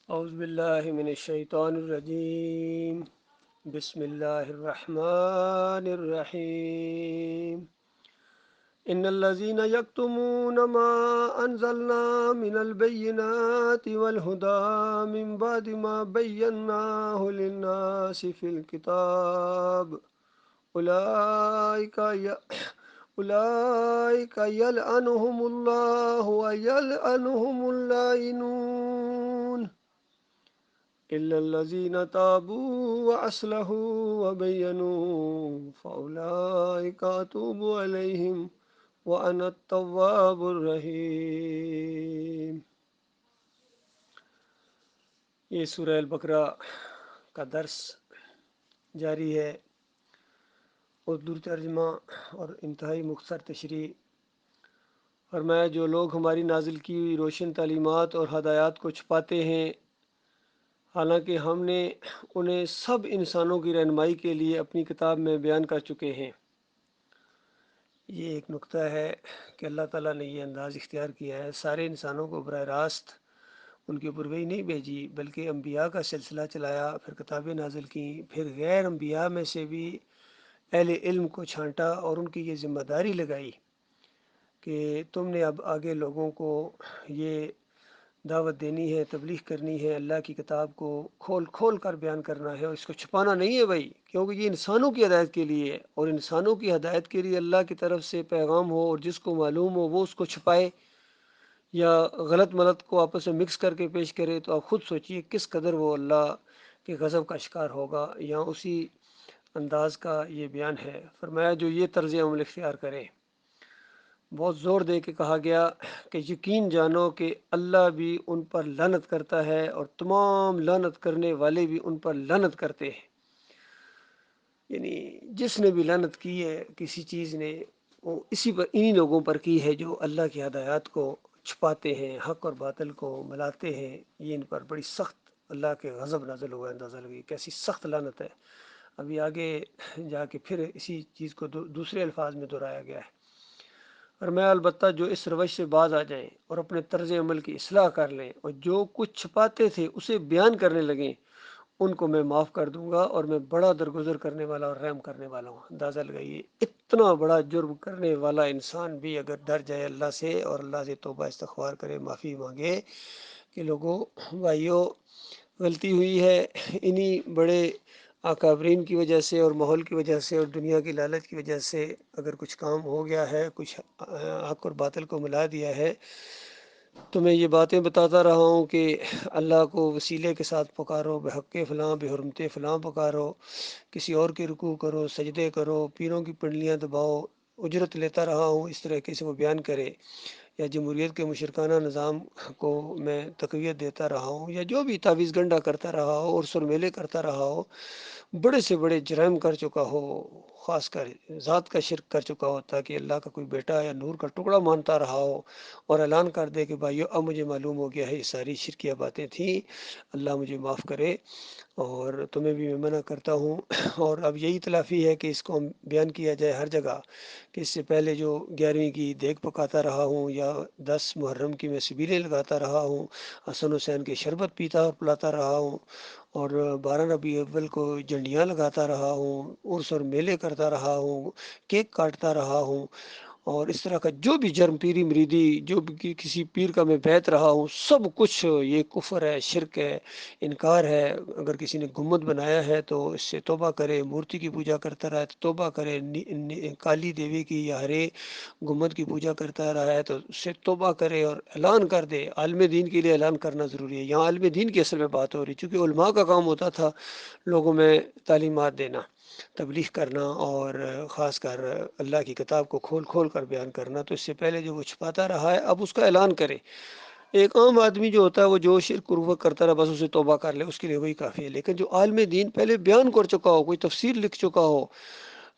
اعوذ باللہ من الشیطان الرجیم، بسم اللہ الرحمن الرحیم۔ ان الذين يكتمون ما انزلنا من البينات والهدى من بعد ما بيناه للناس في الكتاب اولئك اولئك يلعنهم الله ويلعنهم اللائنون إلا الذين تابوا وأصلحوا وبينوا فأولئك أتوب عليهم وأنا التواب الرحيم۔ یہ سورہ البقرہ کا درس جاری ہے، اردو ترجمہ اور انتہائی مختصر تشریح۔ فرمایا جو لوگ ہماری نازل کی ہوئی روشن تعلیمات اور ہدایات کو چھپاتے ہیں، حالانکہ ہم نے انہیں سب انسانوں کی رہنمائی کے لیے اپنی کتاب میں بیان کر چکے ہیں۔ یہ ایک نقطہ ہے کہ اللہ تعالیٰ نے یہ انداز اختیار کیا ہے، سارے انسانوں کو براہ راست ان کے اوپر وحی نہیں بھیجی، بلکہ انبیاء کا سلسلہ چلایا، پھر کتابیں نازل کیں، پھر غیر انبیاء میں سے بھی اہل علم کو چھانٹا اور ان کی یہ ذمہ داری لگائی کہ تم نے اب آگے لوگوں کو یہ دعوت دینی ہے، تبلیغ کرنی ہے، اللہ کی کتاب کو کھول کھول کر بیان کرنا ہے، اور اس کو چھپانا نہیں ہے بھائی، کیونکہ یہ انسانوں کی ہدایت کے لیے ہے، اور انسانوں کی ہدایت کے لیے اللہ کی طرف سے پیغام ہو اور جس کو معلوم ہو وہ اس کو چھپائے یا غلط ملت کو آپس میں مکس کر کے پیش کرے، تو آپ خود سوچئے کس قدر وہ اللہ کے غضب کا شکار ہوگا۔ یہاں اسی انداز کا یہ بیان ہے۔ فرمایا جو یہ طرز عمل اختیار کرے، بہت زور دے کے کہا گیا کہ یقین جانو کہ اللہ بھی ان پر لعنت کرتا ہے اور تمام لعنت کرنے والے بھی ان پر لعنت کرتے ہیں۔ یعنی جس نے بھی لعنت کی ہے کسی چیز نے، وہ انہی لوگوں پر کی ہے جو اللہ کی ہدایات کو چھپاتے ہیں، حق اور باطل کو ملاتے ہیں۔ یہ ان پر بڑی سخت اللہ کے غضب نازل ہوا ہے، اندازہ لگی کیسی سخت لعنت ہے۔ ابھی آگے جا کے پھر اسی چیز کو دوسرے الفاظ میں دہرایا گیا ہے۔ اور میں البتہ جو اس روش سے باز آ جائیں اور اپنے طرز عمل کی اصلاح کر لیں اور جو کچھ چھپاتے تھے اسے بیان کرنے لگیں، ان کو میں معاف کر دوں گا، اور میں بڑا درگزر کرنے والا اور رحم کرنے والا ہوں۔ اندازہ لگائیے اتنا بڑا جرم کرنے والا انسان بھی اگر ڈر جائے اللہ سے اور اللہ سے توبہ استغفار کرے، معافی مانگے کہ لوگوں بھائیوں غلطی ہوئی ہے، انہی بڑے اکابرین کی وجہ سے اور ماحول کی وجہ سے اور دنیا کی لالچ کی وجہ سے اگر کچھ کام ہو گیا ہے، کچھ حق اور باطل کو ملا دیا ہے، تو میں یہ باتیں بتاتا رہا ہوں کہ اللہ کو وسیلے کے ساتھ پکارو، بحق فلاں بحرمت فلاں پکارو، کسی اور کے رکوع کرو، سجدے کرو، پیروں کی پنڈلیاں دباؤ، اجرت لیتا رہا ہوں، اس طریقے سے وہ بیان کرے، یا جمہوریت کے مشرکانہ نظام کو میں تقویت دیتا رہا ہوں، یا جو بھی تعویذ گنڈا کرتا رہا ہو اور سرمیلے کرتا رہا ہو، بڑے سے بڑے جرائم کر چکا ہو، خاص کر ذات کا شرک کر چکا ہو، تاکہ اللہ کا کوئی بیٹا یا نور کا ٹکڑا مانتا رہا ہو، اور اعلان کر دے کہ بھائیو اب مجھے معلوم ہو گیا ہے یہ ساری شرکیہ باتیں تھیں، اللہ مجھے معاف کرے اور تمہیں بھی میں منع کرتا ہوں۔ اور اب یہی تلافی ہے کہ اس کو بیان کیا جائے ہر جگہ کہ اس سے پہلے جو 11ویں کی دیگ پکاتا رہا ہوں، یا 10 محرم کی میں سبیلے لگاتا رہا ہوں، حسن حسین کے شربت پیتا اور پلاتا رہا ہوں، اور 12 ربیع اول کو جھنڈیاں لگاتا رہا ہوں، عرس اور میلے کرتا رہا ہوں، کیک کاٹتا رہا ہوں، اور اس طرح کا جو بھی جرم، پیری مریدی، جو بھی کسی پیر کا میں بیعت رہا ہوں، سب کچھ یہ کفر ہے، شرک ہے، انکار ہے۔ اگر کسی نے گنبد بنایا ہے تو اس سے توبہ کرے، مورتی کی پوجا کرتا رہا ہے تو توبہ کرے، کالی دیوی کی یا ہرے گنبد کی پوجا کرتا رہا ہے تو اس سے توبہ کرے اور اعلان کر دے۔ عالم دین کے لیے اعلان کرنا ضروری ہے، یہاں عالم دین کی اصل میں بات ہو رہی، چونکہ علماء کا کام ہوتا تھا لوگوں میں تعلیمات دینا، تبلیغ کرنا، اور خاص کر اللہ کی کتاب کو کھول کھول کر بیان کرنا۔ تو اس سے پہلے جو وہ چھپاتا رہا ہے اب اس کا اعلان کرے۔ ایک عام آدمی جو ہوتا ہے وہ جو شرک قربت کرتا رہا بس اسے توبہ کر لے، اس کے لیے وہی کافی ہے، لیکن جو عالم دین پہلے بیان کر چکا ہو، کوئی تفسیر لکھ چکا ہو،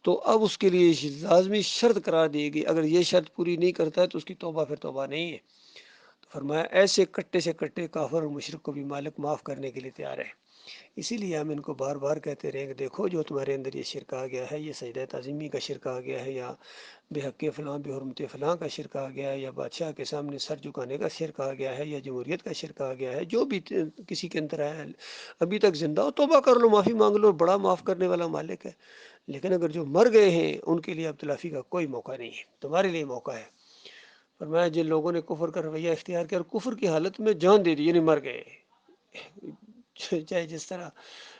تو اب اس کے لیے لازمی شرط قرار دی گئی، اگر یہ شرط پوری نہیں کرتا ہے تو اس کی توبہ پھر توبہ نہیں ہے۔ فرمایا ایسے کٹے سے کٹے کافر اور مشرک کو بھی مالک معاف کرنے کے لیے تیار ہے۔ اسی لیے ہم ان کو بار بار کہتے رہیں کہ دیکھو جو تمہارے اندر یہ شرک آ گیا ہے، یہ سجدہ تعظیمی کا شرک آ گیا ہے، یا بے حق فلاں بے حرمت فلاں کا شرک آ گیا ہے، یا بادشاہ کے سامنے سر جھکانے کا شرک آ گیا ہے، یا جمہوریت کا شرک آ گیا ہے، جو بھی کسی کے اندر ہے ابھی تک زندہ ہو توبہ کر لو، معافی مانگ لو، بڑا معاف کرنے والا مالک ہے۔ لیکن اگر جو مر گئے ہیں ان کے لیے اب تلافی کا کوئی موقع نہیں ہے، تمہارے لیے موقع ہے۔ فرمایا جن لوگوں نے کفر کا رویہ اختیار کیا اور کفر کی حالت میں جان دے دی، یعنی مر گئے، چاہے جس طرح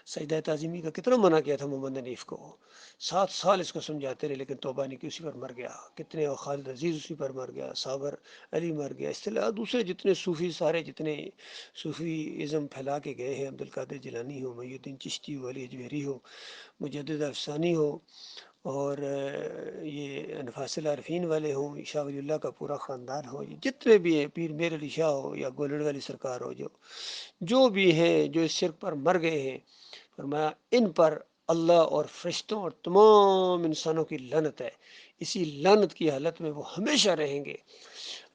سجدہ تعظیمی کا کتنا منع کیا تھا محمد حنیف کو، 7 سال اس کو سمجھاتے رہے لیکن توبہ نہیں کی، اسی پر مر گیا۔ کتنے خالد عزیز اسی پر مر گیا، صابر علی مر گیا، اس طرح دوسرے جتنے صوفی سارے جتنے صوفی ازم پھیلا کے گئے ہیں، عبدالقادر جیلانی ہو، محی الدین چشتی ہو، علی اجمیری ہو، مجدد افسانی ہو، اور یہ انفاس العارفین والے ہوں، شاہ ولی اللہ کا پورا خاندان ہو، یہ جتنے بھی ہیں، پیر میر علی شاہ ہو یا گولڑ والی سرکار ہو، جو بھی ہیں جو اس شرک پر مر گئے ہیں، فرمایا ان پر اللہ اور فرشتوں اور تمام انسانوں کی لعنت ہے، اسی لعنت کی حالت میں وہ ہمیشہ رہیں گے،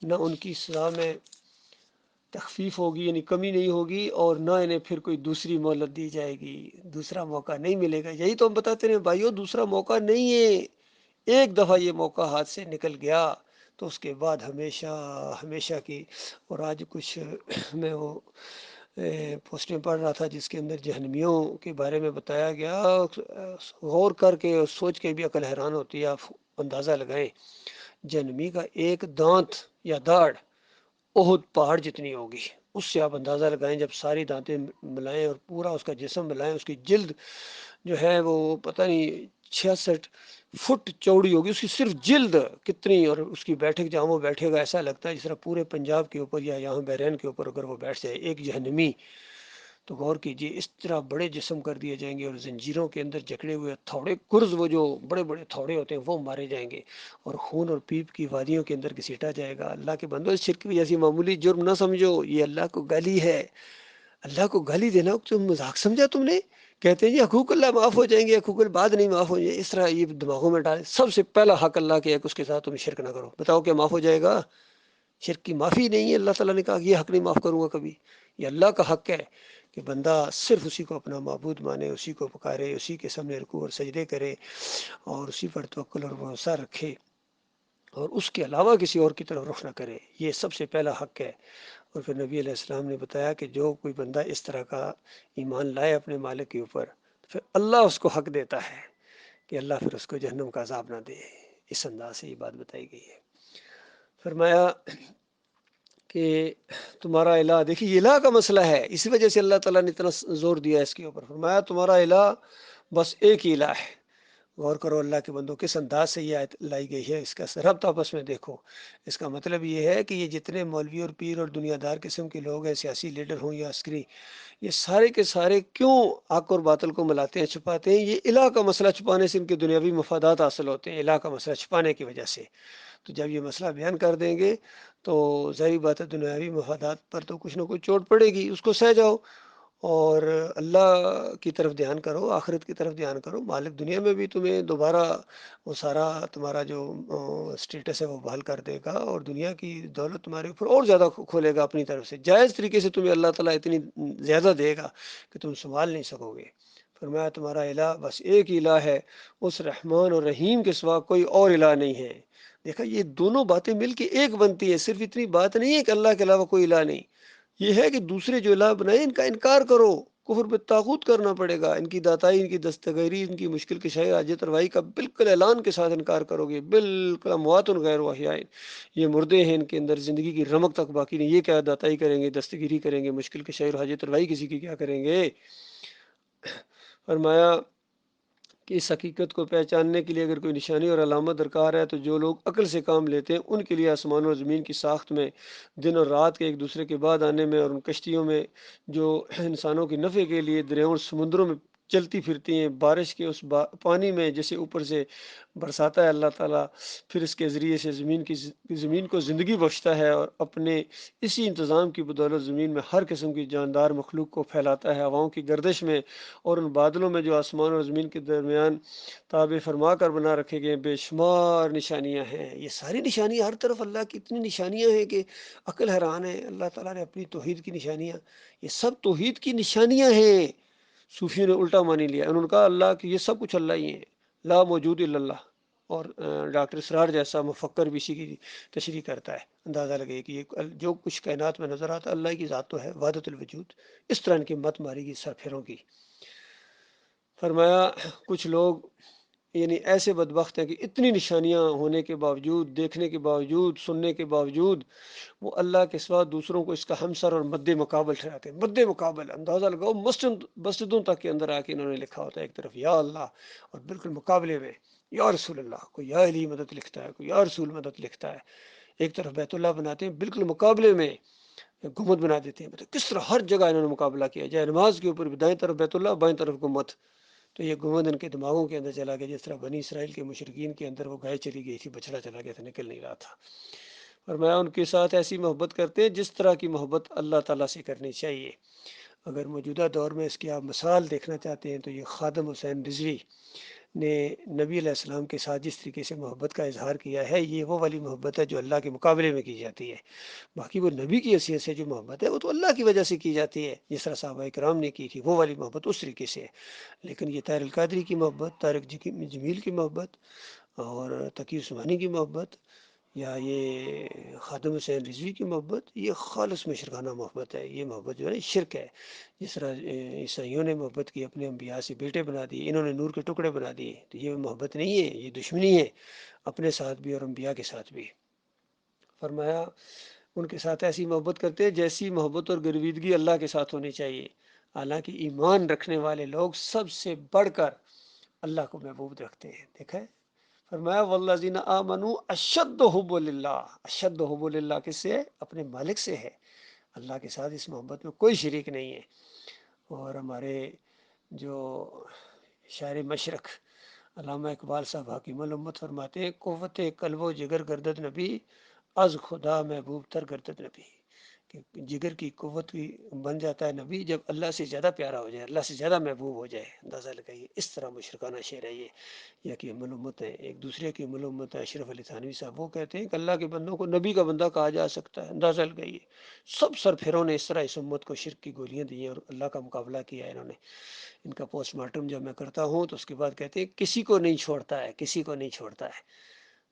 نہ ان کی سزا میں تخفیف ہوگی یعنی کمی نہیں ہوگی، اور نہ انہیں پھر کوئی دوسری مہلت دی جائے گی، دوسرا موقع نہیں ملے گا۔ یہی تو ہم بتاتے رہے بھائیو، دوسرا موقع نہیں ہے، ایک دفعہ یہ موقع ہاتھ سے نکل گیا تو اس کے بعد ہمیشہ ہمیشہ کی۔ اور آج کچھ میں وہ پوسٹیں پڑھ رہا تھا جس کے اندر جہنمیوں کے بارے میں بتایا گیا، غور کر کے اور سوچ کے بھی عقل حیران ہوتی ہے۔ آپ اندازہ لگائیں، جہنمی کا ایک دانت یا داڑھ احد پہاڑ جتنی ہوگی، اس سے آپ اندازہ لگائیں جب ساری دانتیں ملائیں اور پورا اس کا جسم ملائیں، اس کی جلد جو ہے وہ پتہ نہیں 66 فٹ چوڑی ہوگی، اس کی صرف جلد کتنی، اور اس کی بیٹھک جہاں وہ بیٹھے گا ایسا لگتا ہے جس طرح پورے پنجاب کے اوپر یا یہاں بحرین کے اوپر اگر وہ بیٹھ جائے ایک جہنمی، تو غور کیجئے اس طرح بڑے جسم کر دیے جائیں گے، اور زنجیروں کے اندر جکڑے ہوئے تھوڑے گرز، وہ جو بڑے بڑے تھوڑے ہوتے ہیں وہ مارے جائیں گے، اور خون اور پیپ کی وادیوں کے اندر گھسیٹا جائے گا۔ اللہ کے بندو، اس شرک بھی ایسی معمولی جرم نہ سمجھو، یہ اللہ کو گالی ہے۔ اللہ کو گالی دینا تم مذاق سمجھا تم نے؟ کہتے ہیں جی حقوق اللہ معاف ہو جائیں گے، حقوق العباد نہیں معاف ہو جائیں گے، اس طرح یہ دماغوں میں ڈالے۔ سب سے پہلا حق اللہ کے ایک، اس کے ساتھ تم شرک نہ کرو، بتاؤ کیا معاف ہو جائے گا؟ شرک کی معافی نہیں ہے، اللہ تعالیٰ نے کہا کہ یہ حق نہیں معاف کروں گا کبھی۔ یہ اللہ کا حق ہے کہ بندہ صرف اسی کو اپنا معبود مانے، اسی کو پکارے، اسی کے سامنے رکوع اور سجدے کرے، اور اسی پر توکل اور بھروسہ رکھے، اور اس کے علاوہ کسی اور کی طرف رخ نہ کرے۔ یہ سب سے پہلا حق ہے۔ اور پھر نبی علیہ السلام نے بتایا کہ جو کوئی بندہ اس طرح کا ایمان لائے اپنے مالک کے اوپر، پھر اللہ اس کو حق دیتا ہے کہ اللہ پھر اس کو جہنم کا عذاب نہ دے۔ اس انداز سے یہ بات بتائی گئی ہے۔ فرمایا کہ تمہارا الہ، دیکھیے یہ الہ کا مسئلہ ہے، اسی وجہ سے اللہ تعالیٰ نے اتنا زور دیا اس کے اوپر۔ فرمایا تمہارا الہ بس ایک ہی الہ ہے۔ غور کرو اللہ کے بندوں، کس انداز سے یہ آیت لائی گئی ہے، اس کا ربط آپس میں دیکھو۔ اس کا مطلب یہ ہے کہ یہ جتنے مولوی اور پیر اور دنیا دار قسم کے لوگ ہیں، سیاسی لیڈر ہوں یا عسکری، یہ سارے کے سارے کیوں حق اور باطل کو ملاتے ہیں، چھپاتے ہیں؟ یہ الہ کا مسئلہ چھپانے سے ان کے دنیاوی مفادات حاصل ہوتے ہیں، الہ کا مسئلہ چھپانے کی وجہ سے۔ تو جب یہ مسئلہ بیان کر دیں گے تو ظاہری بات ہے دنیاوی مفادات پر تو کچھ نہ کچھ چوٹ پڑے گی، اس کو سہ جاؤ، اور اللہ کی طرف دھیان کرو، آخرت کی طرف دھیان کرو۔ مالک دنیا میں بھی تمہیں دوبارہ وہ سارا تمہارا جو سٹیٹس ہے وہ بحال کر دے گا، اور دنیا کی دولت تمہارے اوپر اور زیادہ کھولے گا اپنی طرف سے، جائز طریقے سے تمہیں اللہ تعالیٰ اتنی زیادہ دے گا کہ تم سنبھال نہیں سکو گے۔ فرمایا تمہارا الہ بس ایک ہی الہ ہے، اس رحمان اور رحیم کے سوا کوئی اور الہ نہیں ہے۔ دیکھا یہ دونوں باتیں مل کے ایک بنتی ہیں، صرف اتنی بات نہیں ہے کہ اللہ کے علاوہ کوئی الہ نہیں، یہ ہے کہ دوسرے جو الہ بنائے ان کا انکار کرو، کفر بالطاغوت کرنا پڑے گا، ان کی داتائی، ان کی دستگیری، ان کی مشکل کشائی، حاجت روائی کا بالکل اعلان کے ساتھ انکار کرو گے، بالکل اموات غیر احیاء، یہ مردے ہیں، ان کے اندر زندگی کی رمق تک باقی نہیں، یہ کیا داتائی کریں گے، دستگیری کریں گے، مشکل کشائی اور حاجت روائی کسی کی کیا کریں گے؟ فرمایا کہ اس حقیقت کو پہچاننے کے لیے اگر کوئی نشانی اور علامت درکار ہے تو جو لوگ عقل سے کام لیتے ہیں ان کے لیے آسمان اور زمین کی ساخت میں، دن اور رات کے ایک دوسرے کے بعد آنے میں، اور ان کشتیوں میں جو انسانوں کی نفع کے لیے دریاؤں اور سمندروں میں چلتی پھرتی ہیں بارش کے اس پانی میں جسے اوپر سے برساتا ہے اللہ تعالیٰ، پھر اس کے ذریعے سے زمین کو زندگی بخشتا ہے، اور اپنے اسی انتظام کی بدولت زمین میں ہر قسم کی جاندار مخلوق کو پھیلاتا ہے ہواؤں کی گردش میں، اور ان بادلوں میں جو آسمان اور زمین کے درمیان تابع فرما کر بنا رکھے گئے بے شمار نشانیاں ہیں۔ یہ ساری نشانیاں، ہر طرف اللہ کی اتنی نشانیاں ہیں کہ عقل حیران ہے۔ اللہ تعالیٰ نے اپنی توحید کی نشانیاں، یہ سب توحید کی نشانیاں ہیں۔ صوفیوں نے الٹا مانی لیا، انہوں نے کہا اللہ کی یہ سب کچھ اللہ ہی ہے، لا موجود الا اللہ۔ اور ڈاکٹر اسرار جیسا مفکر بھی اسی کی تشریح کرتا ہے، اندازہ لگے کہ یہ جو کچھ کائنات میں نظر آتا ہے اللہ کی ذات تو ہے، وحدت الوجود۔ اس طرح ان کی مت ماری گی سرفیروں کی۔ فرمایا کچھ لوگ یعنی ایسے بدبخت ہیں کہ اتنی نشانیاں ہونے کے باوجود، دیکھنے کے باوجود، سننے کے باوجود، وہ اللہ کے سوا دوسروں کو اس کا ہمسر اور مد مقابل ٹھہراتے ہیں۔ مد مقابل، اندازہ لگاؤ، مسجدوں تک کے اندر آ کے انہوں نے لکھا ہوتا ہے ایک طرف یا اللہ، اور بالکل مقابلے میں یا رسول اللہ، کوئی یا علی مدد لکھتا ہے، کوئی یا رسول مدد لکھتا ہے، ایک طرف بیت اللہ بناتے ہیں، بالکل مقابلے میں گمت بنا دیتے ہیں۔ مطلب کس طرح ہر جگہ انہوں نے مقابلہ کیا جائے، نماز کے اوپر بھی دائیں طرف بیت اللہ، بائیں طرف گمت۔ تو یہ گمت ان کے دماغوں کے اندر چلا گیا، جس طرح بنی اسرائیل کے مشرکین کے اندر وہ گائے چلی گئی تھی، بچڑا چلا گیا تھا، نکل نہیں رہا تھا۔ فرمایا ان کے ساتھ ایسی محبت کرتے ہیں جس طرح کی محبت اللہ تعالیٰ سے کرنی چاہیے۔ اگر موجودہ دور میں اس کی آپ مثال دیکھنا چاہتے ہیں تو یہ خادم حسین رضوی نے نبی علیہ السلام کے ساتھ جس طریقے سے محبت کا اظہار کیا ہے، یہ وہ والی محبت ہے جو اللہ کے مقابلے میں کی جاتی ہے۔ باقی وہ نبی کی حیثیت سے جو محبت ہے وہ تو اللہ کی وجہ سے کی جاتی ہے، جس طرح صحابہ کرام نے کی تھی، وہ والی محبت اس طریقے سے ہے۔ لیکن یہ طاہر القادری کی محبت، طارق جمیل کی محبت، اور تقی عثمانی کی محبت، یا یہ خادم حسین رضوی کی محبت، یہ خالص مشرکانہ محبت ہے۔ یہ محبت جو ہے شرک ہے۔ جس طرح عیسائیوں نے محبت کی، اپنے انبیاء سے بیٹے بنا دیے، انہوں نے نور کے ٹکڑے بنا دیے، تو یہ محبت نہیں ہے، یہ دشمنی ہے، اپنے ساتھ بھی اور انبیاء کے ساتھ بھی۔ فرمایا ان کے ساتھ ایسی محبت کرتے ہیں جیسی محبت اور گرویدگی اللہ کے ساتھ ہونی چاہیے۔ حالانکہ ایمان رکھنے والے لوگ سب سے بڑھ کر اللہ کو محبوب رکھتے ہیں۔ دیکھا ہے، فرمایا والذین آمنوا اشد حب للہ، اشد حب للہ کس سے ہے؟ اپنے مالک سے ہے۔ اللہ کے ساتھ اس محبت میں کوئی شریک نہیں ہے۔ اور ہمارے جو شاعر مشرق علامہ اقبال صاحب حکیم الامت فرماتے ہیں قوت قلب و جگر گردد نبی، از خدا محبوب تر گردد نبی، کہ جگر کی قوت بھی بن جاتا ہے نبی جب اللہ سے زیادہ پیارا ہو جائے، اللہ سے زیادہ محبوب ہو جائے۔ اندازہ لگائیے، اس طرح مشرکانہ شعر ہے یہ۔ یا کہ ام الامت ہے، ایک دوسرے کی ام الامت ہے اشرف علی تھانوی صاحب، وہ کہتے ہیں کہ اللہ کے بندوں کو نبی کا بندہ کہا جا سکتا ہے۔ اندازہ لگائیے، سب سرفیروں نے اس طرح اس امت کو شرک کی گولیاں دی ہیں اور اللہ کا مقابلہ کیا ہے انہوں نے۔ ان کا پوسٹ مارٹم جب میں کرتا ہوں تو اس کے بعد کہتے ہیں کسی کو نہیں چھوڑتا ہے، کسی کو نہیں چھوڑتا ہے۔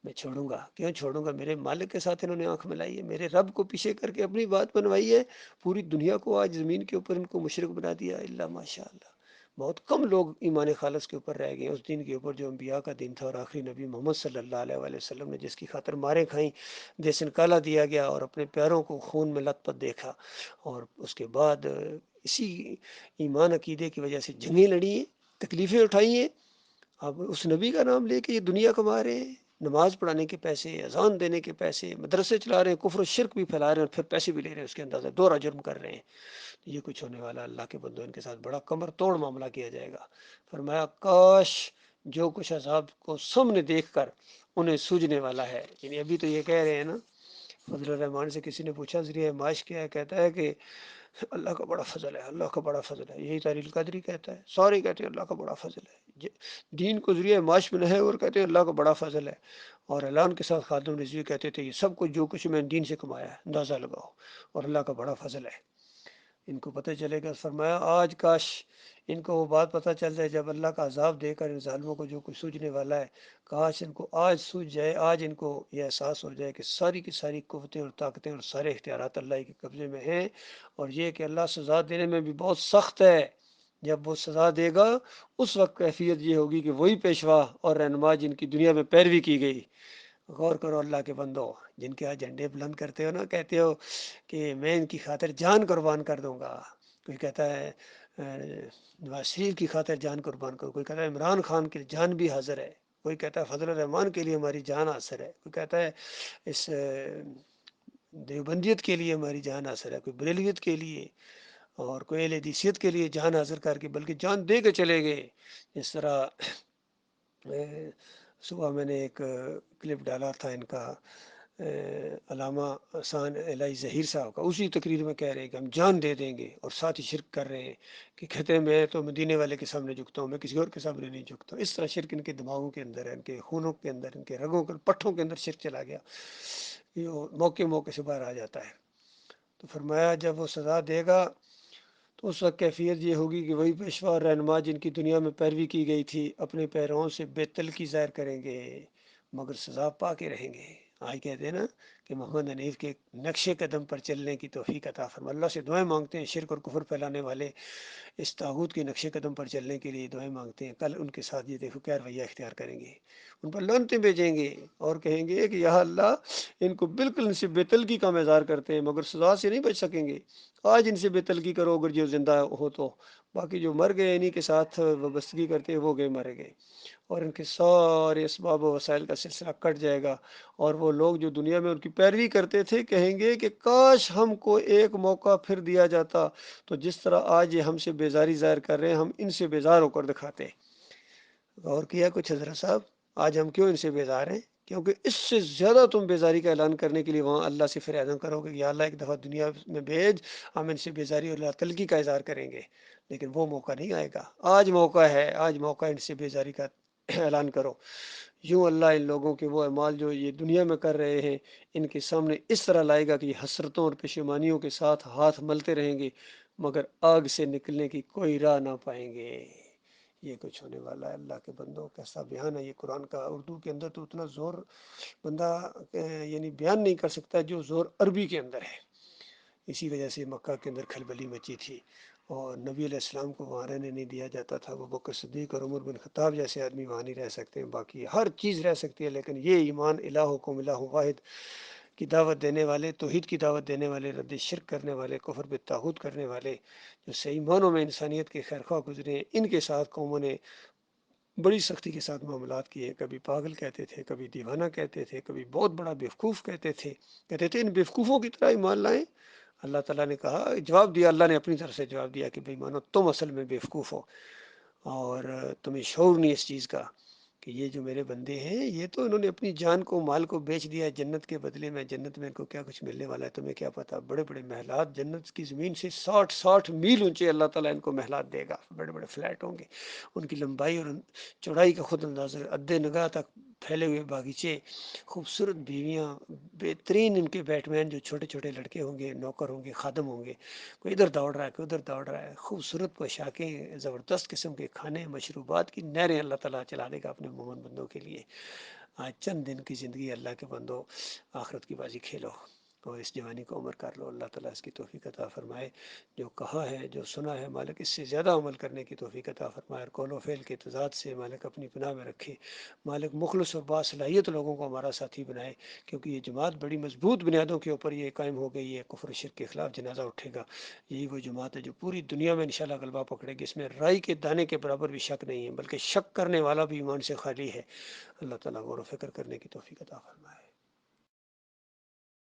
میں چھوڑوں گا کیوں؟ چھوڑوں گا، میرے مالک کے ساتھ انہوں نے آنکھ ملائی ہے، میرے رب کو پیچھے کر کے اپنی بات بنوائی ہے، پوری دنیا کو آج زمین کے اوپر ان کو مشرک بنا دیا۔ اللہ ماشاء اللہ، بہت کم لوگ ایمان خالص کے اوپر رہ گئے، اس دین کے اوپر جو انبیاء کا دین تھا، اور آخری نبی محمد صلی اللہ علیہ وآلہ وسلم نے جس کی خاطر ماریں کھائیں، دیس نکالا دیا گیا اور اپنے پیروں کو خون میں لت پت دیکھا، اور اس کے بعد اسی ایمان عقیدے کی وجہ سے جنگیں لڑی ہیں، تکلیفیں اٹھائی ہیں۔ اب اس نبی کا نام لے کے یہ دنیا کما رہے ہیں، نماز پڑھانے کے پیسے، اذان دینے کے پیسے، مدرسے چلا رہے ہیں، کفر و شرک بھی پھیلا رہے ہیں، اور پھر پیسے بھی لے رہے ہیں، اس کے اندازہ دوہرا جرم کر رہے ہیں۔ یہ کچھ ہونے والا اللہ کے بندوں، ان کے ساتھ بڑا کمر توڑ معاملہ کیا جائے گا۔ فرمایا کاش جو کچھ عذاب کو سامنے دیکھ کر انہیں سوجنے والا ہے، یعنی ابھی تو یہ کہہ رہے ہیں نا، فضل الرحمان سے کسی نے پوچھا ذریعہ معاش کیا ہے، کہتا ہے کہ اللہ کا بڑا فضل ہے، اللہ کا بڑا فضل ہے۔ یہی طاہر القادری کہتا ہے، سارے کہتے ہیں اللہ کا بڑا فضل ہے، دین کو ذریعہ معاش میں ہے، اور کہتے ہیں اللہ کا بڑا فضل ہے۔ اور اعلان کے ساتھ خادم رضوی کہتے تھے یہ سب کچھ جو کچھ میں نے دین سے کمایا ہے، اندازہ لگاؤ، اور اللہ کا بڑا فضل ہے۔ ان کو پتہ چلے گا، فرمایا آج کاش ان کو وہ بات پتہ چل جائے جب اللہ کا عذاب دے کر ان ظالموں کو جو کچھ سوجنے والا ہے، کاش ان کو آج سوج جائے، آج ان کو یہ احساس ہو جائے کہ ساری کی ساری قوتیں اور طاقتیں اور سارے اختیارات اللہ کے قبضے میں ہیں، اور یہ کہ اللہ سزا دینے میں بھی بہت سخت ہے۔ جب وہ سزا دے گا اس وقت کیفیت یہ ہوگی کہ وہی پیشوا اور رہنما جن کی دنیا میں پیروی کی گئی، غور کرو اللہ کے بندو، جن کے آج جھنڈے بلند کرتے ہو نا، کہتے ہو کہ میں ان کی خاطر جان قربان کر دوں گا، کوئی کہتا ہے نواز شریف کی خاطر جان قربان کرو، کوئی کہتا ہے عمران خان کی جان بھی حاضر ہے، کوئی کہتا ہے فضل الرحمان کے لیے ہماری جان حاضر ہے، کوئی کہتا ہے اس دیوبندیت کے لیے ہماری جان حاضر ہے، کوئی بریلویت کے لیے، اور کوئی اہل حدیثیت کے لیے جان حاضر کر کے بلکہ جان دے کے چلے گئے. جس طرح صبح میں نے ایک کلپ ڈالا تھا ان کا علامہ احسان الہی ظہیر صاحب کا، اسی تقریر میں کہہ رہے ہیں کہ ہم جان دے دیں گے اور ساتھ ہی شرک کر رہے ہیں کہ کہتے ہیں میں تو مدینے والے کے سامنے جھکتا ہوں، میں کسی اور کے سامنے نہیں جھکتا. اس طرح شرک ان کے دماغوں کے اندر ہے، ان کے خونوں کے اندر، ان کے رگوں کے پٹھوں کے اندر شرک چلا گیا. یہ موقع موقع سے باہر آ جاتا ہے. تو فرمایا جب وہ سزا دے گا تو اس وقت کیفیت یہ ہوگی کہ وہی پیشوا اور رہنما جن کی دنیا میں پیروی کی گئی تھی اپنے پیروں سے بے تلکی ظاہر کریں گے مگر سزا پا کے رہیں گے. آج کہتے ہیں نا کہ محمد حنیف کے نقش قدم پر چلنے کی توفیق عطا فرما. اللہ سے دعائیں مانگتے ہیں شرک اور کفر پھیلانے والے اس طاغوت کے نقش قدم پر چلنے کے لیے دعائیں مانگتے ہیں. کل ان کے ساتھ یہ دیکھو کیا رویہ اختیار کریں گے، ان پر لعنتیں بھیجیں گے اور کہیں گے کہ یا اللہ ان کو بالکل ان سے بے تلکی کا اظہار کرتے ہیں مگر سزا سے نہیں بچ سکیں گے. آج ان سے بے تلکی کرو اگر جو زندہ ہو تو، باقی جو مر گئے انہیں کے ساتھ وابستگی کرتے وہ گئے مرے گئے اور ان کے سارے اسباب و وسائل کا سلسلہ کٹ جائے گا. اور وہ لوگ جو دنیا میں ان کی پیروی کرتے تھے کہیں گے کہ کاش ہم کو ایک موقع پھر دیا جاتا تو جس طرح آج یہ ہم سے بیزاری ظاہر کر رہے ہیں ہم ان سے بیزار ہو کر دکھاتے. غور کیا کچھ حضرت صاحب آج ہم کیوں ان سے بیزار ہیں؟ کیونکہ اس سے زیادہ تم بیزاری کا اعلان کرنے کے لیے وہاں اللہ سے فریاد کرو گے کہ یا اللہ ایک دفعہ دنیا میں بھیج، ہم ان سے بیزاری اور تلگی کا اظہار کریں گے. لیکن وہ موقع نہیں آئے گا. آج موقع ہے، آج موقع ان سے بیزاری کا اعلان کرو. یوں اللہ ان لوگوں کے وہ اعمال جو یہ دنیا میں کر رہے ہیں ان کے سامنے اس طرح لائے گا کہ یہ حسرتوں اور پشیمانیوں کے ساتھ ہاتھ ملتے رہیں گے مگر آگ سے نکلنے کی کوئی راہ نہ پائیں گے. یہ کچھ ہونے والا ہے. اللہ کے بندوں کیسا بیان ہے یہ قرآن کا. اردو کے اندر تو اتنا زور بندہ یعنی بیان نہیں کر سکتا جو زور عربی کے اندر ہے. اسی وجہ سے مکہ کے اندر کھلبلی مچی تھی اور نبی علیہ السلام کو وہاں رہنے نہیں دیا جاتا تھا. وہ ابوبکر صدیق اور عمر بن خطاب جیسے آدمی وہاں نہیں رہ سکتے. باقی ہر چیز رہ سکتی ہے لیکن یہ ایمان الہکم الہ واحد کی دعوت دینے والے، توحید کی دعوت دینے والے، رد شرک کرنے والے، کفر بالطاغوت کرنے والے، جو صحیح معنوں میں انسانیت کے خیرخواہ گزرے ہیں، ان کے ساتھ قوموں نے بڑی سختی کے ساتھ معاملات کیے. کبھی پاگل کہتے تھے، کبھی دیوانہ کہتے تھے، کبھی بہت بڑا بیوقوف کہتے تھے. کہتے تھے ان بیوقوفوں کی طرح ایمان لائیں. اللہ تعالیٰ نے کہا، جواب دیا، اللہ نے اپنی طرف سے جواب دیا کہ بھائی مانو تم اصل میں بیوقوف ہو اور تمہیں شعور نہیں اس چیز کا کہ یہ جو میرے بندے ہیں یہ تو انہوں نے اپنی جان کو مال کو بیچ دیا جنت کے بدلے میں. جنت میں ان کو کیا کچھ ملنے والا ہے تمہیں کیا پتا. بڑے بڑے محلات جنت کی زمین سے 60 میل اونچے اللہ تعالیٰ ان کو محلات دے گا. بڑے بڑے فلیٹ ہوں گے، ان کی لمبائی اور چوڑائی کا خود اندازہ، ادھے نگاہ تک پھیلے ہوئے باغیچے، خوبصورت بیویاں، بہترین ان کے بیٹ مین جو چھوٹے چھوٹے لڑکے ہوں گے، نوکر ہوں گے، خادم ہوں گے، کوئی ادھر دوڑ رہا ہے کوئی ادھر دوڑ رہا ہے. خوبصورت پوشاکیں، زبردست قسم کے کھانے، مشروبات کی نہریں اللہ تعالیٰ چلا دے گا اپنے مومن بندوں کے لیے. آج چند دن کی زندگی اللہ کے بندوں، آخرت کی بازی کھیلو اور اس جوانی کو عمر کر لو. اللہ تعالیٰ اس کی توفیق عطا فرمائے. جو کہا ہے جو سنا ہے مالک اس سے زیادہ عمل کرنے کی توفیق عطا فرمائے اور قول و فعل کے تضاد سے مالک اپنی پناہ میں رکھے. مالک مخلص اور باصلاحیت لوگوں کو ہمارا ساتھی بنائے کیونکہ یہ جماعت بڑی مضبوط بنیادوں کے اوپر یہ قائم ہو گئی ہے. کفر و شرک کے خلاف جنازہ اٹھے گا. یہی وہ جماعت ہے جو پوری دنیا میں انشاءاللہ غلبہ پکڑے گی. اس میں رائی کے دانے کے برابر بھی شک نہیں ہے بلکہ شک کرنے والا بھی ایمان سے خالی ہے. اللہ تعالیٰ غور و فکر کرنے کی توفیق عطا فرمائے.